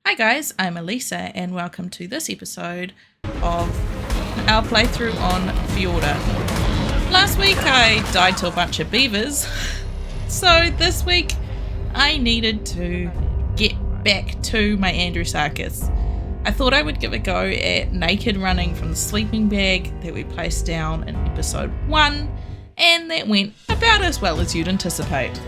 Hi guys, I'm Elisa and welcome to this episode of our playthrough on Fjordur. Last week I died to a bunch of beavers, so this week I needed to get back to my Audionautix. I thought I would give a go at naked running from the sleeping bag that we placed down in episode 1, and that went about as well as you'd anticipate.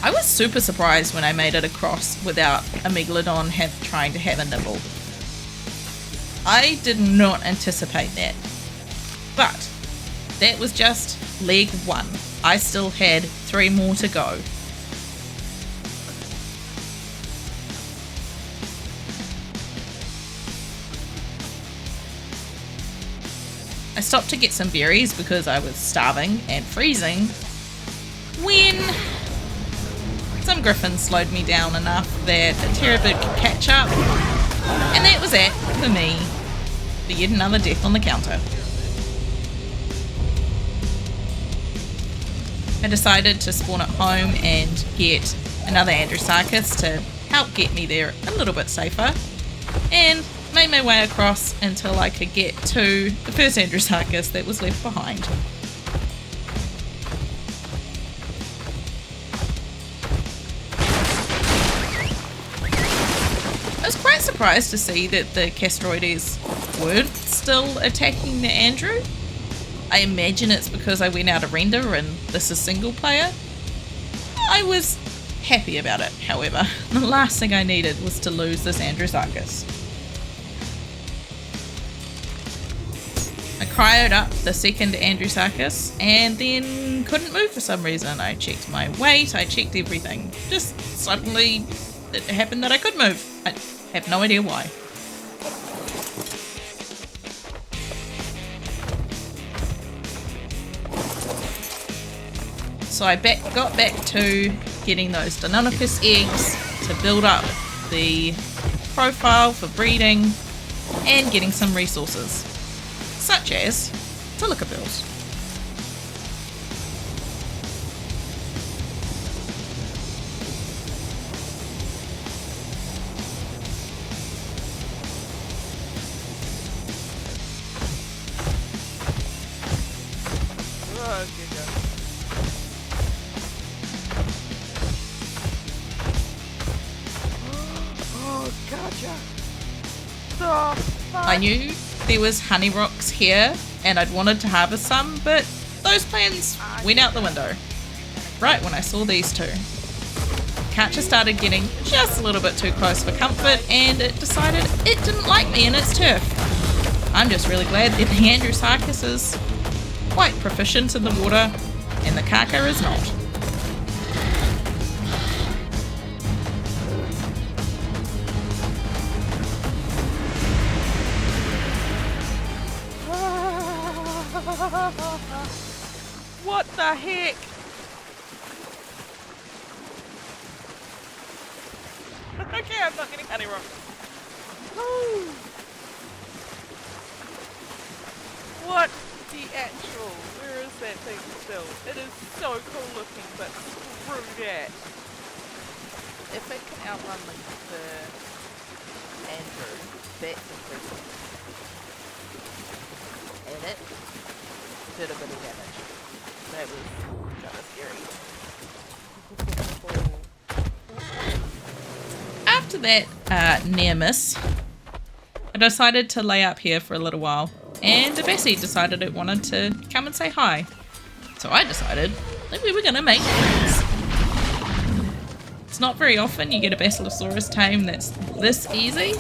I was super surprised when I made it across without a megalodon trying to have a nibble. I did not anticipate that. But that was just leg 1. I still had 3 more to go. I stopped to get some berries because I was starving and freezing when some griffins slowed me down enough that a terrabird could catch up, and that was it for me, for yet another death on the counter. I decided to spawn at home and get another Audionautix to help get me there a little bit safer, and made my way across until I could get to the first Audionautix that was left behind. I was quite surprised to see that the castroides weren't still attacking the Andrew. I imagine it's because I went out of render and this is single player. I was happy about it, however. The last thing I needed was to lose this Audionautix. I cryoed up the second Audionautix and then couldn't move for some reason. I checked my weight, I checked everything. Just suddenly it happened that I could move. I have no idea why. So I got back to getting those Audionautix eggs to build up the profile for breeding and getting some resources, such as silica pills. Giga. Oh, carcha. Stop. I knew there was honey rocks here and I'd wanted to harvest some, but those plans went out the window right when I saw these two. Carcha started getting just a little bit too close for comfort and it decided it didn't like me in its turf. I'm just really glad that the Audionautix is quite proficient in the water and the carcha is not. What the heck? Okay, I'm not getting honey rock. Woo. What the actual? Where is that thing still? It is so cool looking, but screw that. If it can outrun the Andrew, that's impressive. And it did a bit of damage. That was kind of scary. After that near miss, I decided to lay up here for a little while, and Bessie decided it wanted to come and say hi. So I decided that we were going to make friends. It's not very often you get a Basilosaurus tame that's this easy.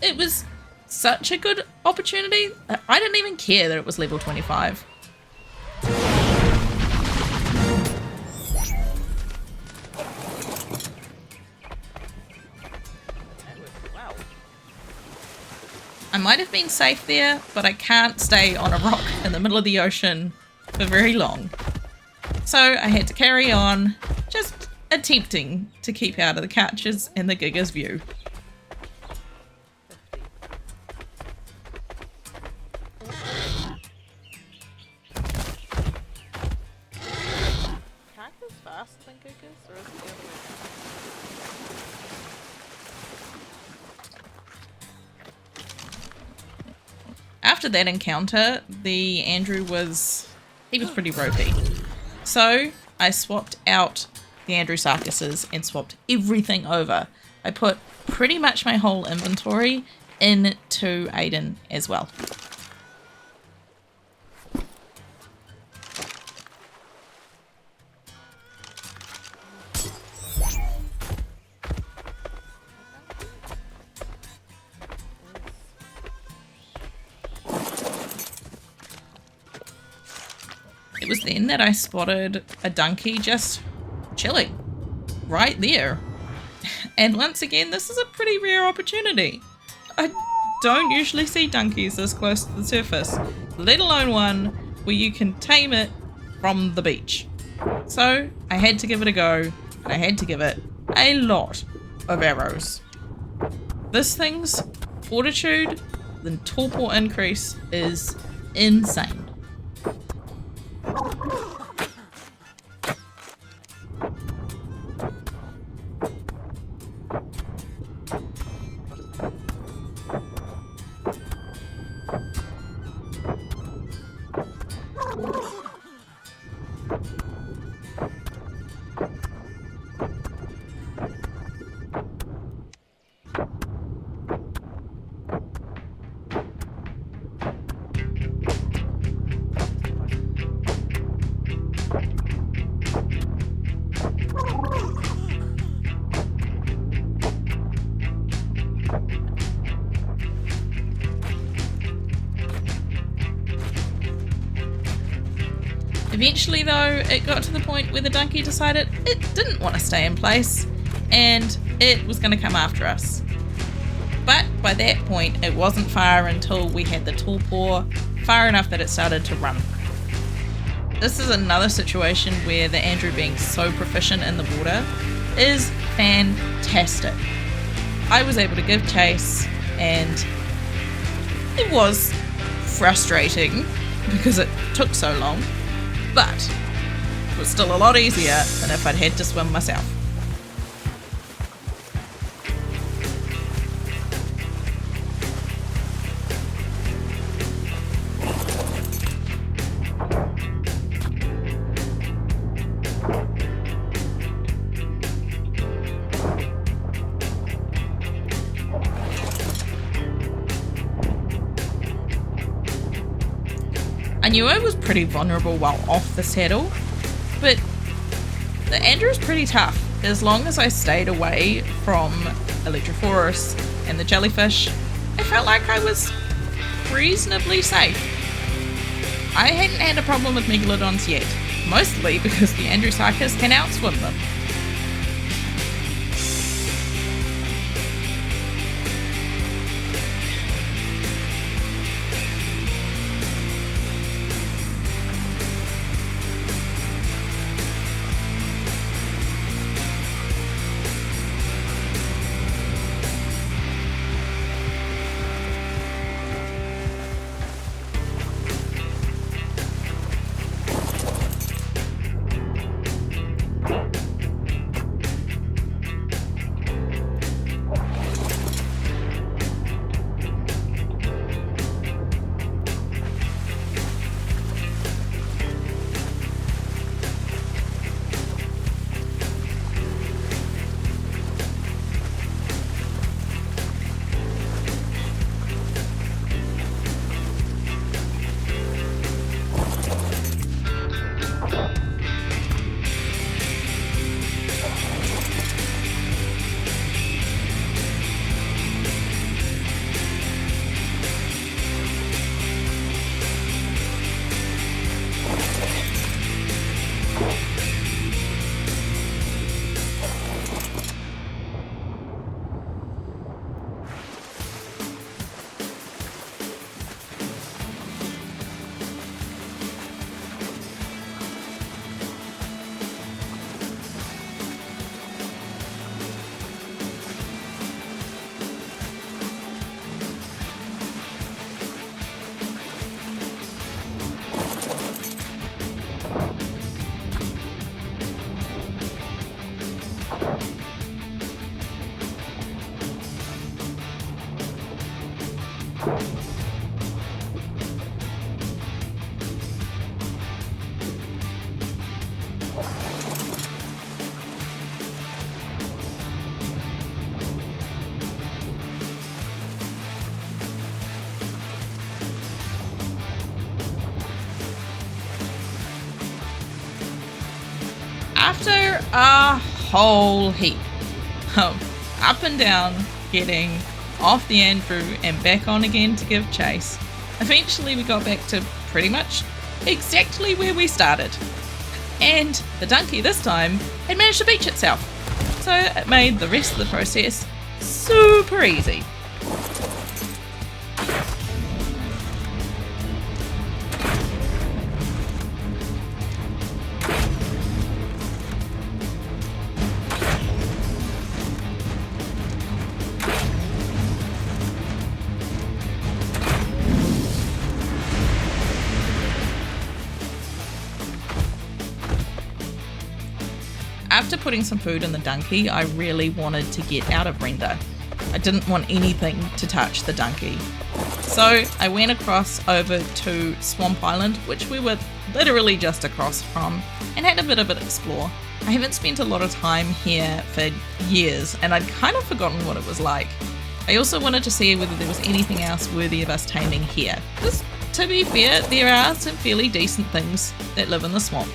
It was such a good opportunity. I didn't even care that it was level 25. Wow. I might have been safe there, but I can't stay on a rock in the middle of the ocean for very long. So I had to carry on, just attempting to keep out of the carchas and the giga's view. 50. Carcha's faster than gigas, or is it the other way around? After that encounter, the Andrew was pretty ropey. So I swapped out the Andrewsarchuses and swapped everything over. I put pretty much my whole inventory into Aiden as well. It was then that I spotted a donkey just chilling right there. And once again, this is a pretty rare opportunity. I don't usually see donkeys this close to the surface, let alone one where you can tame it from the beach. So I had to give it a go, and I had to give it a lot of arrows. This thing's fortitude, the torpor increase is insane. Eventually though, it got to the point where the donkey decided it didn't want to stay in place and it was going to come after us. But by that point, it wasn't far until we had the torpor far enough that it started to run. This is another situation where the Andrew being so proficient in the water is fantastic. I was able to give chase and it was frustrating because it took so long. But it was still a lot easier than if I'd had to swim myself. I knew I was pretty vulnerable while off the saddle, but the Andrew's pretty tough. As long as I stayed away from Electrophorus and the jellyfish, I felt like I was reasonably safe. I hadn't had a problem with megalodons yet, mostly because the Andrewsarchus can outswim them. After a whole heap of up and down, getting off the Andrew and back on again to give chase, eventually we got back to pretty much exactly where we started. And the donkey this time had managed to beach itself, so it made the rest of the process super easy. After putting some food in the donkey, I really wanted to get out of render. I didn't want anything to touch the donkey. So I went across over to Swamp Island, which we were literally just across from, and had a bit of an explore. I haven't spent a lot of time here for years, and I'd kind of forgotten what it was like. I also wanted to see whether there was anything else worthy of us taming here. Because, to be fair, there are some fairly decent things that live in the swamp.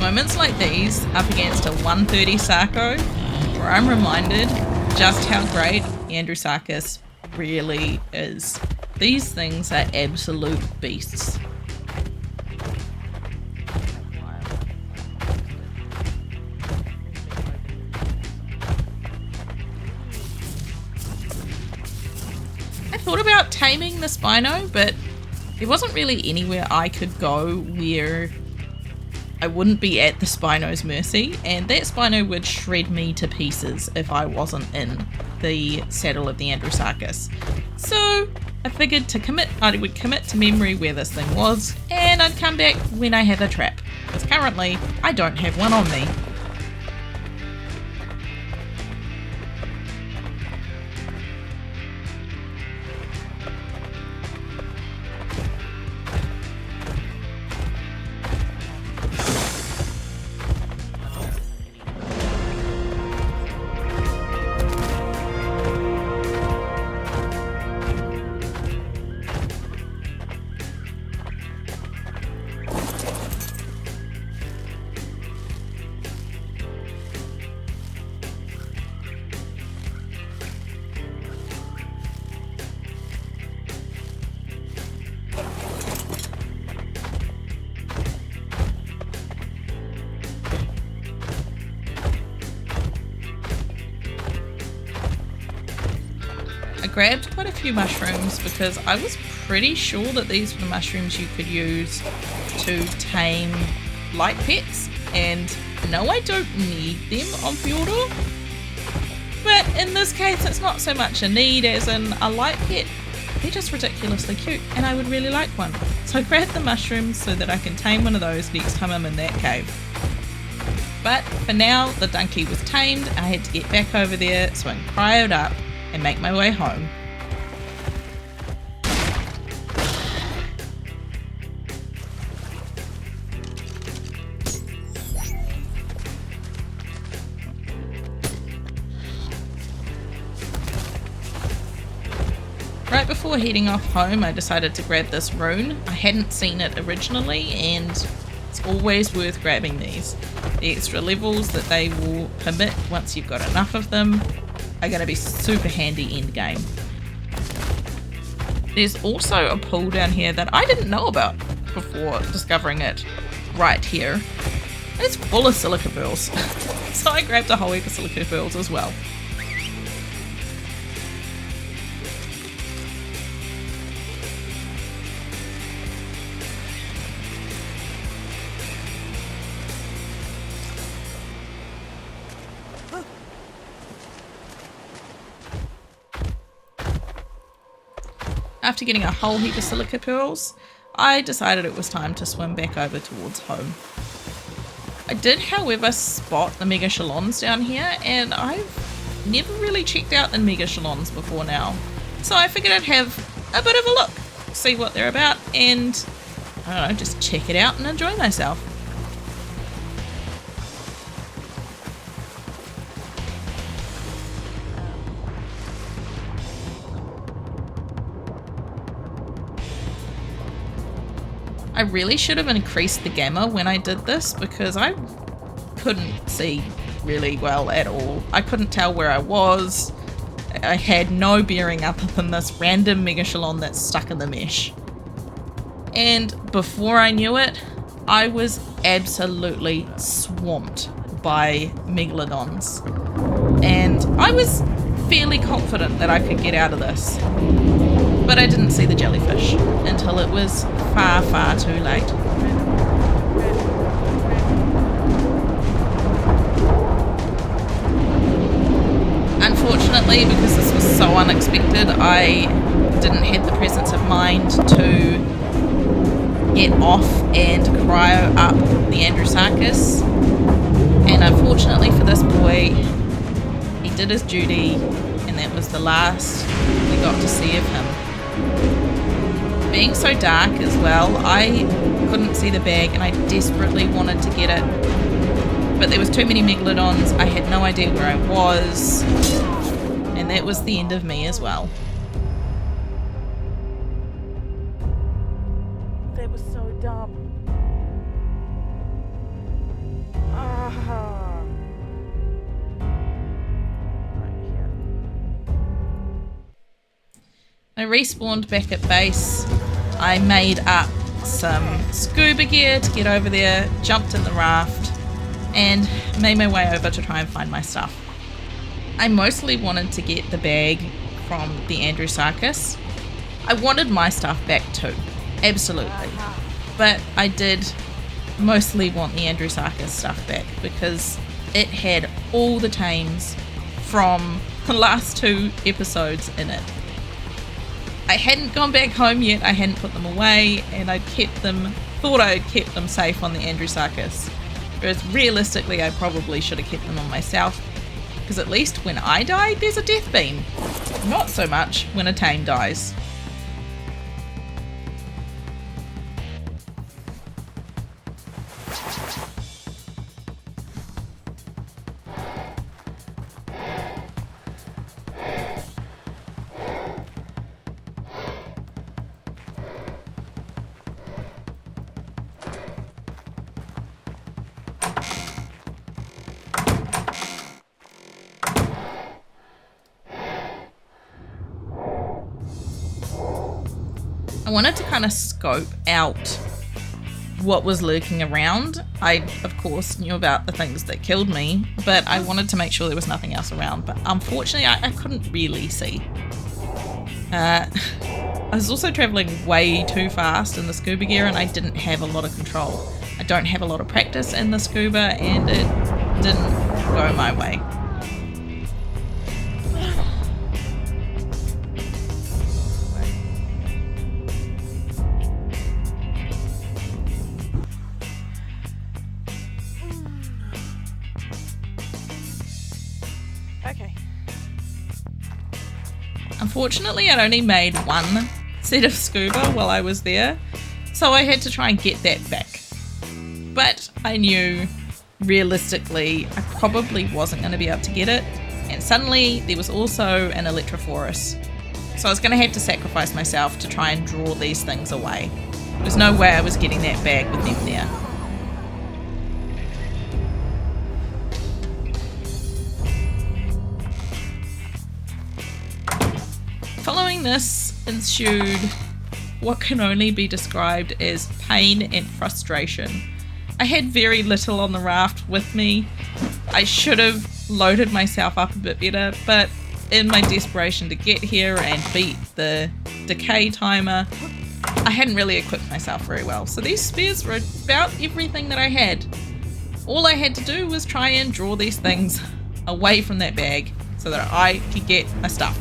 Moments like these, up against a 130 Sarco, where I'm reminded just how great Andrewsarchus really is. These things are absolute beasts. I thought about taming the Spino, but there wasn't really anywhere I could go where I wouldn't be at the Spino's mercy, and that Spino would shred me to pieces if I wasn't in the saddle of the Andrewsarchus. So I figured I would commit to memory where this thing was, and I'd come back when I have a trap, because currently I don't have one on me. I grabbed quite a few mushrooms because I was pretty sure that these were the mushrooms you could use to tame light pets, and no, I don't need them on Fjordur, but in this case it's not so much a need as in a light pet. They're just ridiculously cute and I would really like one, so I grabbed the mushrooms so that I can tame one of those next time I'm in that cave. But for now the donkey was tamed. I had to get back over there so I can cryo up and make my way home. Right before heading off home, I decided to grab this rune. I hadn't seen it originally, and it's always worth grabbing these. The extra levels that they will permit once you've got enough of them are going to be super handy end game. There's also a pool down here that I didn't know about before discovering it right here. It's full of silica pearls. So I grabbed a whole heap of silica pearls as well. After getting a whole heap of silica pearls, I decided it was time to swim back over towards home. I did, however, spot the mega shalons down here, and I've never really checked out the mega shalons before now. So I figured I'd have a bit of a look, see what they're about, and I don't know, just check it out and enjoy myself. I really should have increased the gamma when I did this because I couldn't see really well at all. I couldn't tell where I was. I had no bearing other than this random mega shalon that's stuck in the mesh. And before I knew it, I was absolutely swamped by megalodons. And I was fairly confident that I could get out of this. But I didn't see the jellyfish until it was far, far too late. Unfortunately, because this was so unexpected, I didn't have the presence of mind to get off and cryo up the Andrewsarchus. And unfortunately for this boy, he did his duty, and that was the last we got to see of him. Being so dark as well, I couldn't see the bag and I desperately wanted to get it. But there was too many megalodons, I had no idea where I was, and that was the end of me as well. That was so dumb. I respawned back at base. I made up some scuba gear to get over there, jumped in the raft, and made my way over to try and find my stuff. I mostly wanted to get the bag from the Andrewsarchus. I wanted my stuff back too, absolutely. But I did mostly want the Andrewsarchus stuff back because it had all the tames from the last 2 episodes in it. I hadn't gone back home yet, I hadn't put them away, and I'd kept them, thought I'd kept them safe on the Andrewsarchus. Whereas realistically, I probably should have kept them on myself, because at least when I die, there's a death beam. Not so much when a tame dies. I wanted to kind of scope out what was lurking around. I, of course, knew about the things that killed me, but I wanted to make sure there was nothing else around. But unfortunately, I couldn't really see. I was also traveling way too fast in the scuba gear, and I didn't have a lot of control. I don't have a lot of practice in the scuba, and it didn't go my way. Unfortunately, I'd only made 1 set of scuba while I was there, so I had to try and get that back. But I knew, realistically, I probably wasn't going to be able to get it, and suddenly there was also an Electrophorus. So I was going to have to sacrifice myself to try and draw these things away. There's no way I was getting that bag with them there. Following this ensued what can only be described as pain and frustration. I had very little on the raft with me. I should have loaded myself up a bit better, but in my desperation to get here and beat the decay timer, I hadn't really equipped myself very well. So these spears were about everything that I had. All I had to do was try and draw these things away from that bag so that I could get my stuff.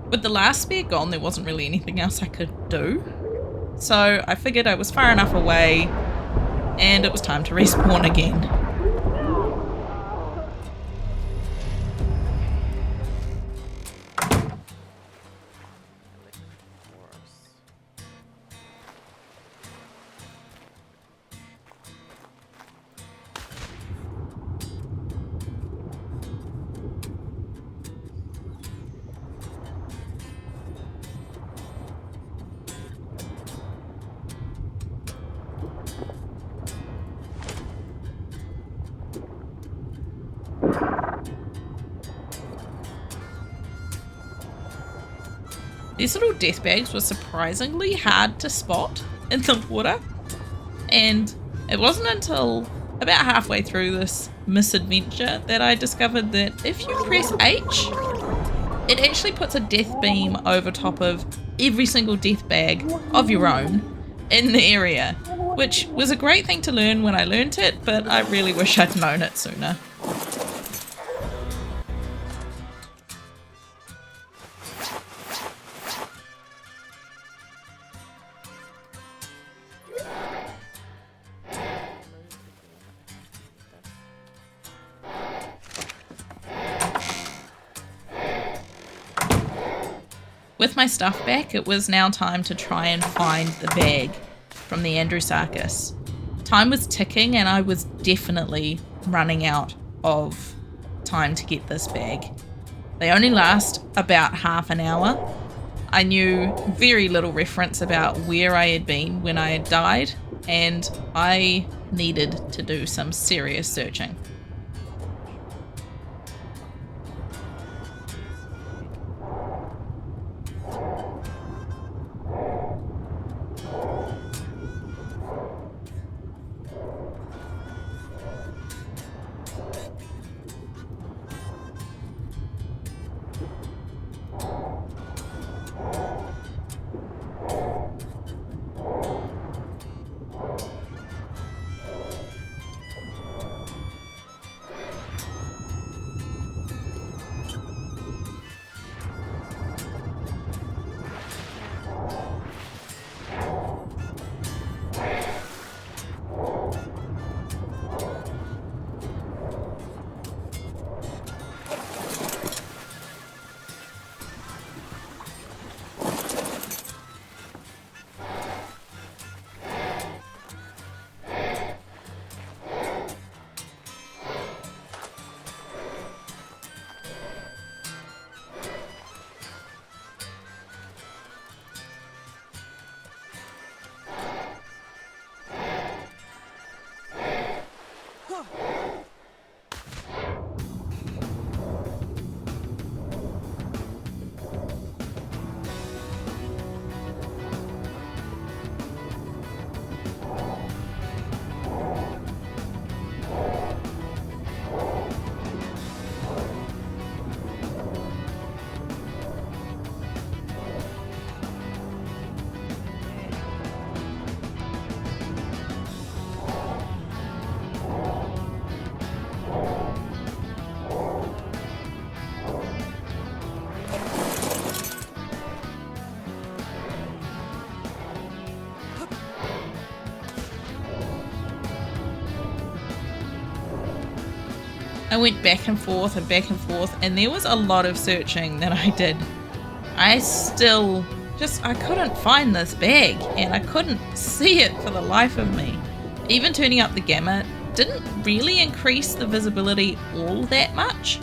With the last spear gone, there wasn't really anything else I could do. So I figured I was far enough away and it was time to respawn again. These little death bags were surprisingly hard to spot in the water, and it wasn't until about halfway through this misadventure that I discovered that if you press H, it actually puts a death beam over top of every single death bag of your own in the area, which was a great thing to learn when I learnt it, but I really wish I'd known it sooner. With my stuff back, it was now time to try and find the bag from the Andrewsarchus. Time was ticking and I was definitely running out of time to get this bag. They only last about half an hour. I knew very little reference about where I had been when I had died, and I needed to do some serious searching. I went back and forth, and there was a lot of searching that I did. I still I couldn't find this bag, and I couldn't see it for the life of me. Even turning up the gamma didn't really increase the visibility all that much.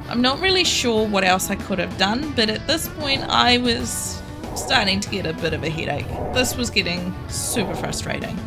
I'm not really sure what else I could have done, but at this point I was starting to get a bit of a headache. This was getting super frustrating.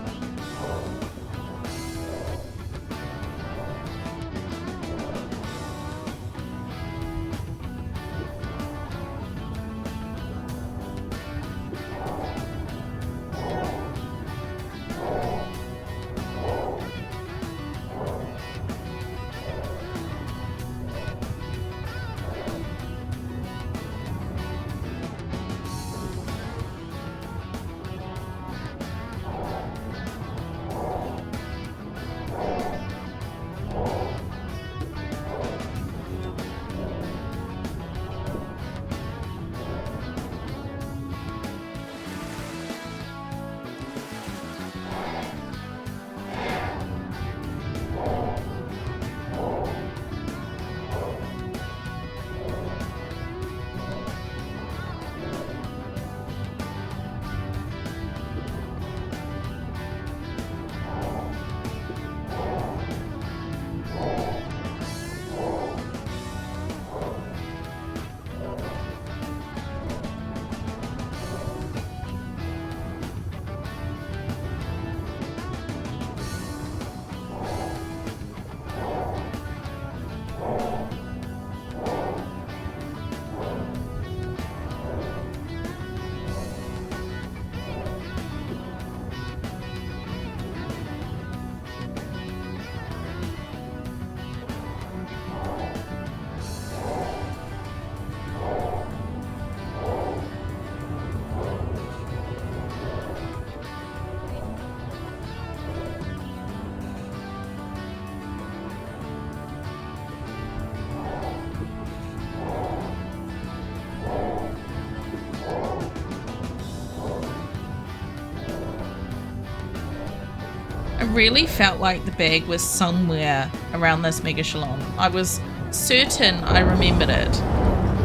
I really felt like the bag was somewhere around this mega shalom. I was certain I remembered it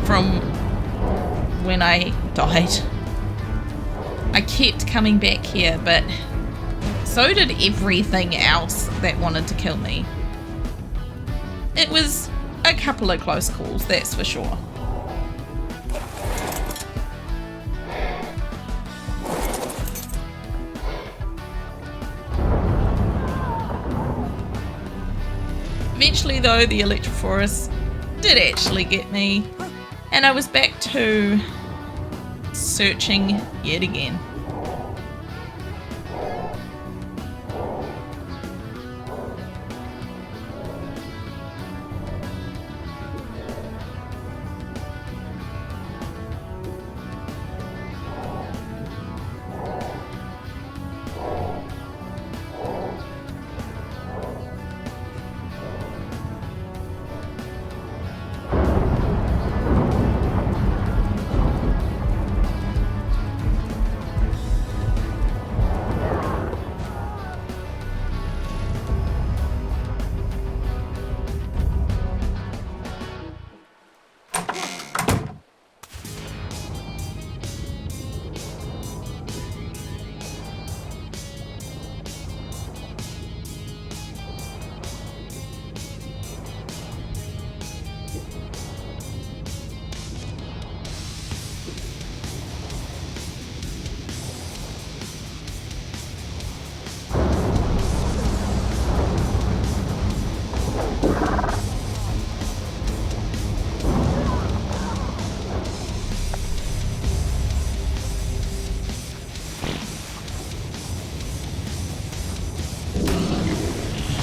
from when I died. I kept coming back here, but so did everything else that wanted to kill me. It was a couple of close calls, that's for sure. Eventually though, the Electrophorus did actually get me, and I was back to searching yet again.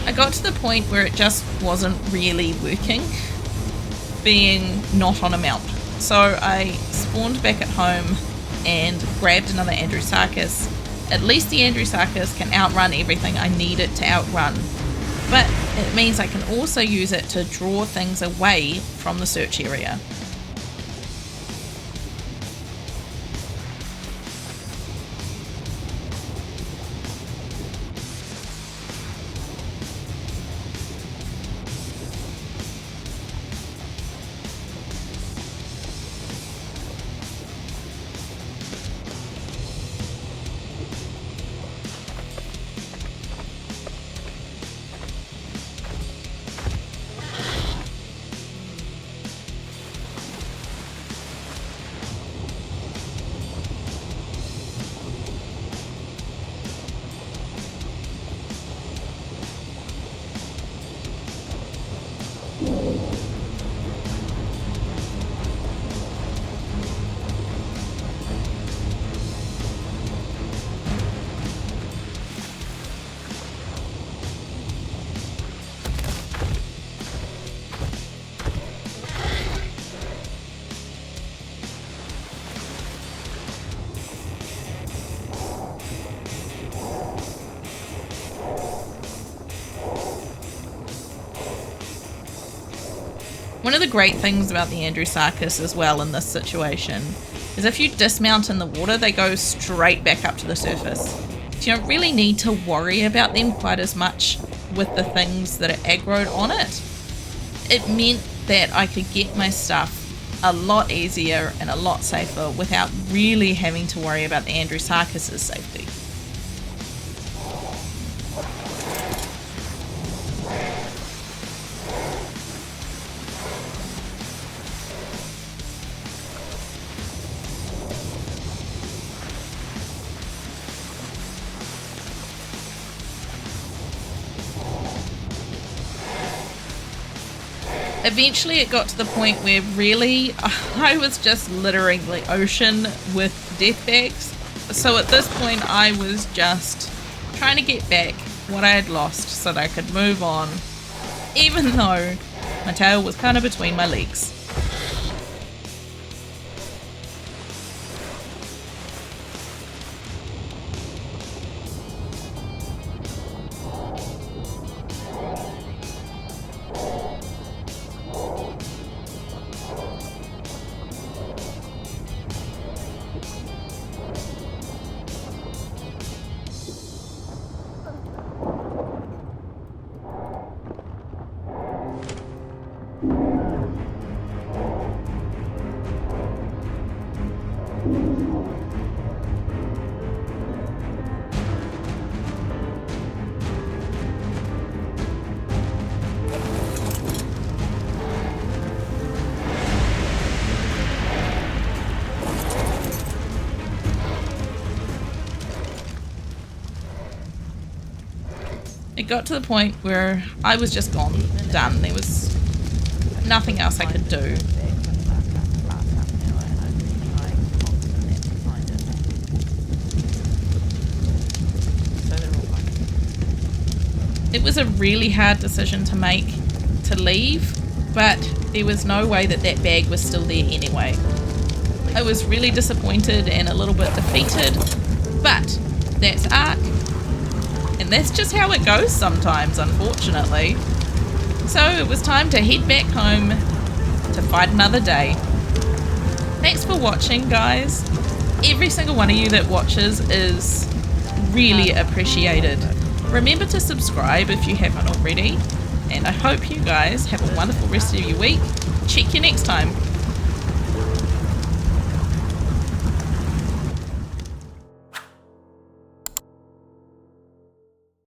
I got to the point where it just wasn't really working, being not on a mount. So I spawned back at home and grabbed another Andrewsarchus. At least the Andrewsarchus can outrun everything I need it to outrun, but it means I can also use it to draw things away from the search area. One of the great things about the Andrewsarchus as well in this situation is if you dismount in the water, they go straight back up to the surface. So you don't really need to worry about them quite as much with the things that are aggroed on it. It meant that I could get my stuff a lot easier and a lot safer without really having to worry about the Andrewsarchus's safety. Eventually it got to the point where really I was just littering the ocean with death bags. So at this point I was just trying to get back what I had lost so that I could move on, even though my tail was kind of between my legs. It got to the point where I was just gone, done. There was nothing else I could do. It was a really hard decision to make to leave, but there was no way that that bag was still there anyway. I was really disappointed and a little bit defeated, but that's art. And that's just how it goes sometimes, unfortunately. So it was time to head back home to fight another day. Thanks for watching, guys. Every single one of you that watches is really appreciated. Remember to subscribe if you haven't already. And I hope you guys have a wonderful rest of your week. Check you next time.